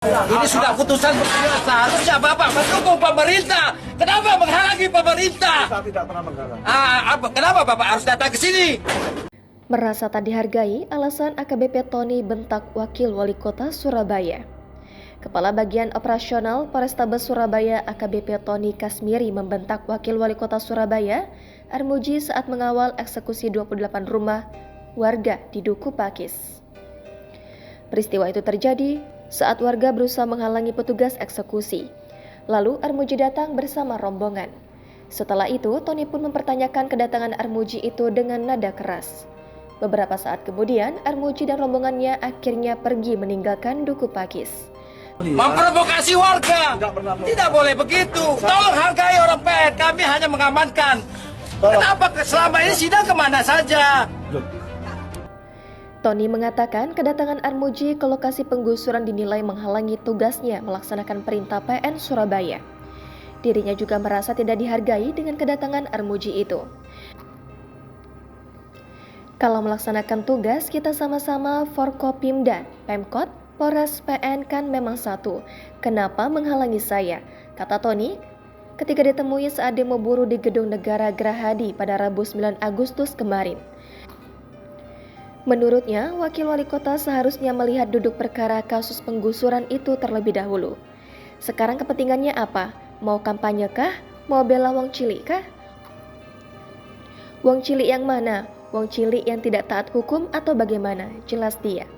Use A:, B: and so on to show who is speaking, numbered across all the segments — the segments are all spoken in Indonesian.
A: Ini sudah putusan pengadilan, seharusnya Bapak mendukung pemerintah. Kenapa menghalangi pemerintah?
B: Saya tidak pernah menghalang.
A: Kenapa Bapak harus datang ke sini?
C: Merasa tak dihargai, alasan AKBP Tony bentak Wakil Wali Kota Surabaya. Kepala Bagian Operasional Polrestabes Surabaya AKBP Tony Kasmiri membentak Wakil Wali Kota Surabaya, Armuji saat mengawal eksekusi 28 rumah warga di Duku Pakis. Peristiwa itu terjadi saat warga berusaha menghalangi petugas eksekusi. Lalu Armuji datang bersama rombongan. Setelah itu, Tony pun mempertanyakan kedatangan Armuji itu dengan nada keras. Beberapa saat kemudian, Armuji dan rombongannya akhirnya pergi meninggalkan Duku Pakis.
A: Memprovokasi warga. Tidak boleh begitu. Tolong hargai orang PN. Kami hanya mengamankan. Kenapa selama ini sidang kemana saja?
C: Tony mengatakan kedatangan Armuji ke lokasi penggusuran dinilai menghalangi tugasnya melaksanakan perintah PN Surabaya. Dirinya juga merasa tidak dihargai dengan kedatangan Armuji itu. Kalau melaksanakan tugas, kita sama-sama Forkopimda, Pemkot, Polres, PN kan memang satu. Kenapa menghalangi saya? Kata Tony ketika ditemui saat demo buruh di Gedung Negara Gerahadi pada Rabu 9 Agustus kemarin. Menurutnya, Wakil Wali Kota seharusnya melihat duduk perkara kasus penggusuran itu terlebih dahulu. Sekarang kepentingannya apa? Mau kampanye kah? Mau bela wong cilik kah? Wong cilik yang mana? Wong cilik yang tidak taat hukum atau bagaimana? Jelas dia.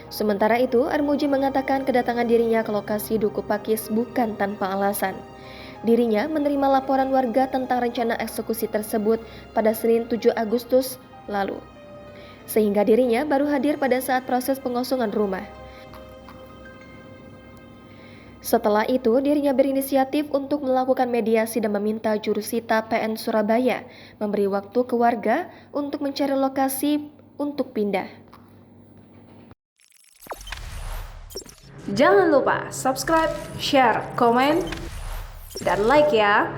C: Sementara itu, Armuji mengatakan kedatangan dirinya ke lokasi Duku Pakis bukan tanpa alasan. Dirinya menerima laporan warga tentang rencana eksekusi tersebut pada Senin 7 Agustus lalu. Sehingga dirinya baru hadir pada saat proses pengosongan rumah. Setelah itu, dirinya berinisiatif untuk melakukan mediasi dan meminta jurusita PN Surabaya memberi waktu ke warga untuk mencari lokasi untuk pindah.
D: Jangan lupa subscribe, share, komen, dan like ya!